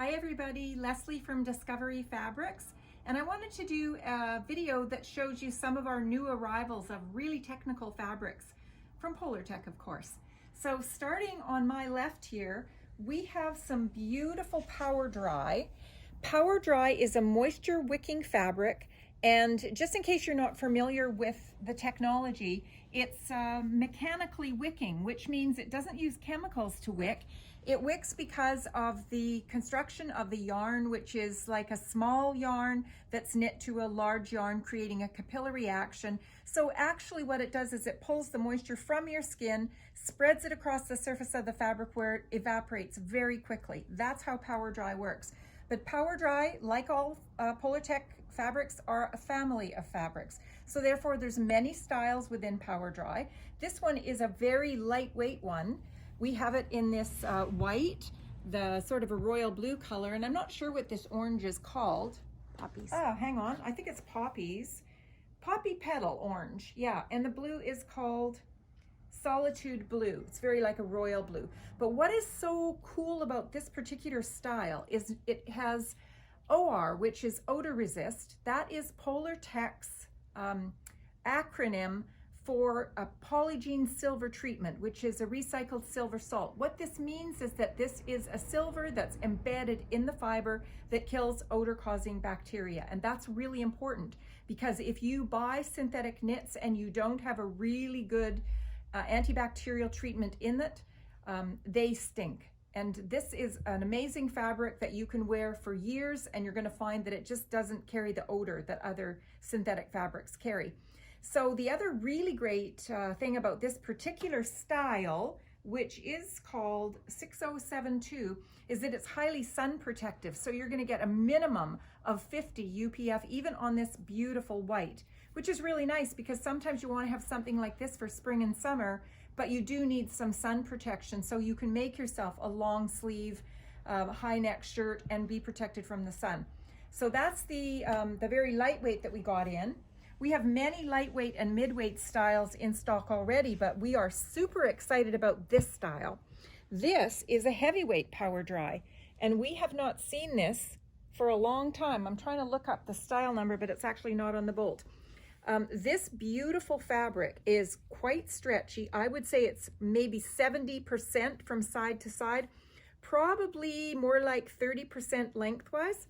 Hi everybody, Leslie from Discovery Fabrics, and I wanted to do a video that shows you some of our new arrivals of really technical fabrics from Polartec, of course. So starting on my left here, we have some beautiful Power Dry. Power Dry is a moisture wicking fabric, and just in case you're not familiar with the technology, it's mechanically wicking, which means it doesn't use chemicals to wick. It wicks because of the construction of the yarn, which is like a small yarn that's knit to a large yarn, creating a capillary action. So actually what it does is it pulls the moisture from your skin, spreads it across the surface of the fabric where it evaporates very quickly. That's how Power Dry works. But Power Dry, like all Polartec fabrics, are a family of fabrics. So therefore there's many styles within Power Dry. This one is a very lightweight one. We have it in this white, the sort of a royal blue color, and I'm not sure what this orange is called. Poppies. Oh, hang on, I think it's poppies. Poppy petal orange, yeah, and the blue is called Solitude Blue. It's very like a royal blue. But what is so cool about this particular style is it has OR, which is odor resist. That is Polartec's acronym for a polygene silver treatment, which is a recycled silver salt. What this means is that this is a silver that's embedded in the fiber that kills odor-causing bacteria. And that's really important because if you buy synthetic knits and you don't have a really good antibacterial treatment in it, they stink. And this is an amazing fabric that you can wear for years, and you're going to find that it just doesn't carry the odor that other synthetic fabrics carry. So the other really great thing about this particular style, which is called 6072, is that it's highly sun protective. So you're going to get a minimum of 50 UPF even on this beautiful white, which is really nice because sometimes you want to have something like this for spring and summer, but you do need some sun protection. So you can make yourself a long sleeve, high neck shirt and be protected from the sun. So that's the very lightweight that we got in. We have many lightweight and midweight styles in stock already, but we are super excited about this style. This is a heavyweight Power Dry, and we have not seen this for a long time. I'm trying to look up the style number, but it's actually not on the bolt. This beautiful fabric is quite stretchy. I would say it's maybe 70% from side to side, probably more like 30% lengthwise.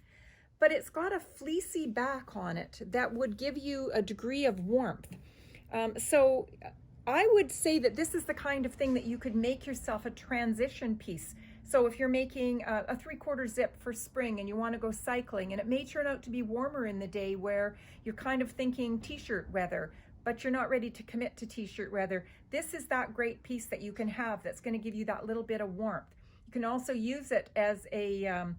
But it's got a fleecy back on it that would give you a degree of warmth. So I would say that this is the kind of thing that you could make yourself a transition piece. So if you're making a 3/4 zip for spring and you want to go cycling, and it may turn out to be warmer in the day where you're kind of thinking t-shirt weather, but you're not ready to commit to t-shirt weather, this is that great piece that you can have that's going to give you that little bit of warmth. You can also use it as a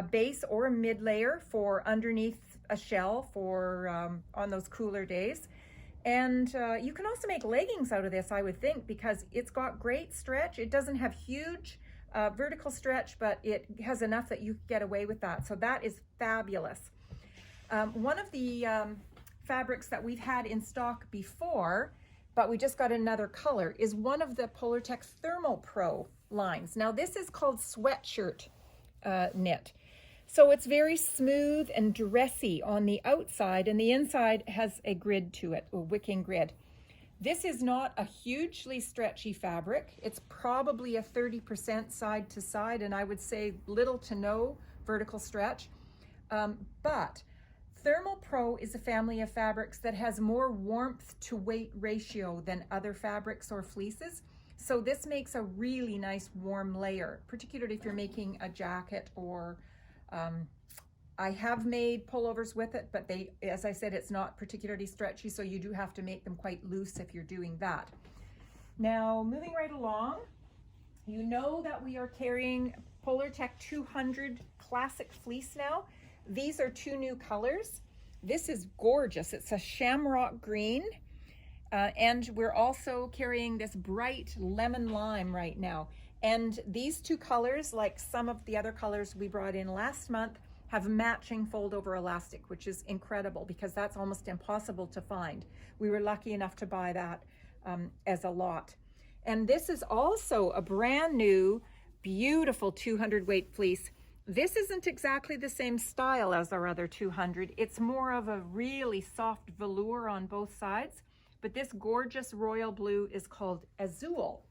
base or a mid layer for underneath a shell for on those cooler days. And you can also make leggings out of this, I would think, because it's got great stretch. It doesn't have huge vertical stretch, but it has enough that you get away with that. So that is fabulous. One of the fabrics that we've had in stock before, but we just got another color, is one of the Polartec Thermal Pro lines. Now this is called Sweatshirt knit. So it's very smooth and dressy on the outside, and the inside has a grid to it, a wicking grid. This is not a hugely stretchy fabric. It's probably a 30% side to side, and I would say little to no vertical stretch. But Thermal Pro is a family of fabrics that has more warmth to weight ratio than other fabrics or fleeces. So this makes a really nice warm layer, particularly if you're making a jacket or I have made pullovers with it, but they, as I said, it's not particularly stretchy, so you do have to make them quite loose if you're doing that. Now, moving right along, you know that we are carrying Polartec 200 Classic Fleece now. These are two new colors. This is gorgeous. It's a shamrock green, and we're also carrying this bright lemon lime right now. And these two colors, like some of the other colors we brought in last month, have matching fold over elastic, which is incredible because that's almost impossible to find. We were lucky enough to buy that as a lot. And this is also a brand new, beautiful 200 weight fleece This isn't exactly the same style as our other 200. It's more of a really soft velour on both sides, but this gorgeous royal blue is called Azul.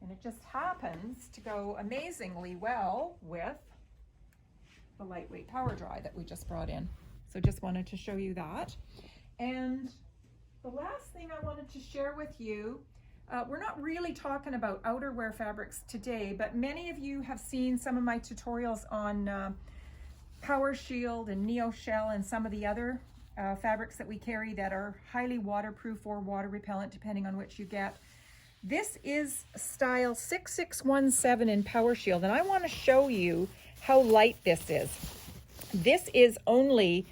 And it just happens to go amazingly well with the lightweight power dry that we just brought in. So just wanted to show you that. And the last thing I wanted to share with you, we're not really talking about outerwear fabrics today, but many of you have seen some of my tutorials on Power Shield and Neo Shell and some of the other fabrics that we carry that are highly waterproof or water repellent, depending on which you get. This is style 6617 in Power Shield, and I want to show you how light this is. This is only,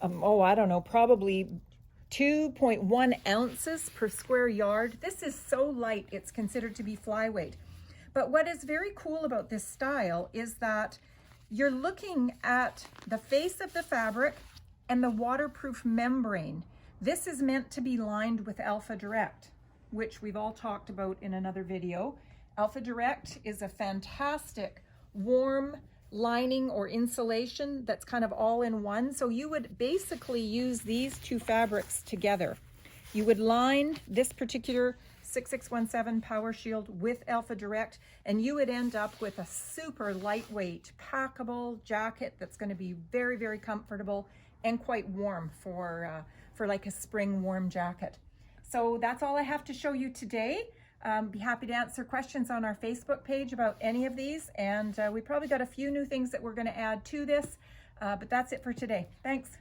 I don't know, probably 2.1 ounces per square yard. This is so light, it's considered to be flyweight. But what is very cool about this style is that you're looking at the face of the fabric and the waterproof membrane. This is meant to be lined with Alpha Direct, which we've all talked about in another video. Alpha Direct is a fantastic warm lining or insulation that's kind of all in one. So you would basically use these two fabrics together. You would line this particular 6617 Power Shield with Alpha Direct, and you would end up with a super lightweight, packable jacket that's going to be very, very comfortable and quite warm for like a spring warm jacket. So that's all I have to show you today. Be happy to answer questions on our Facebook page about any of these. And we probably got a few new things that we're going to add to this, but that's it for today. Thanks.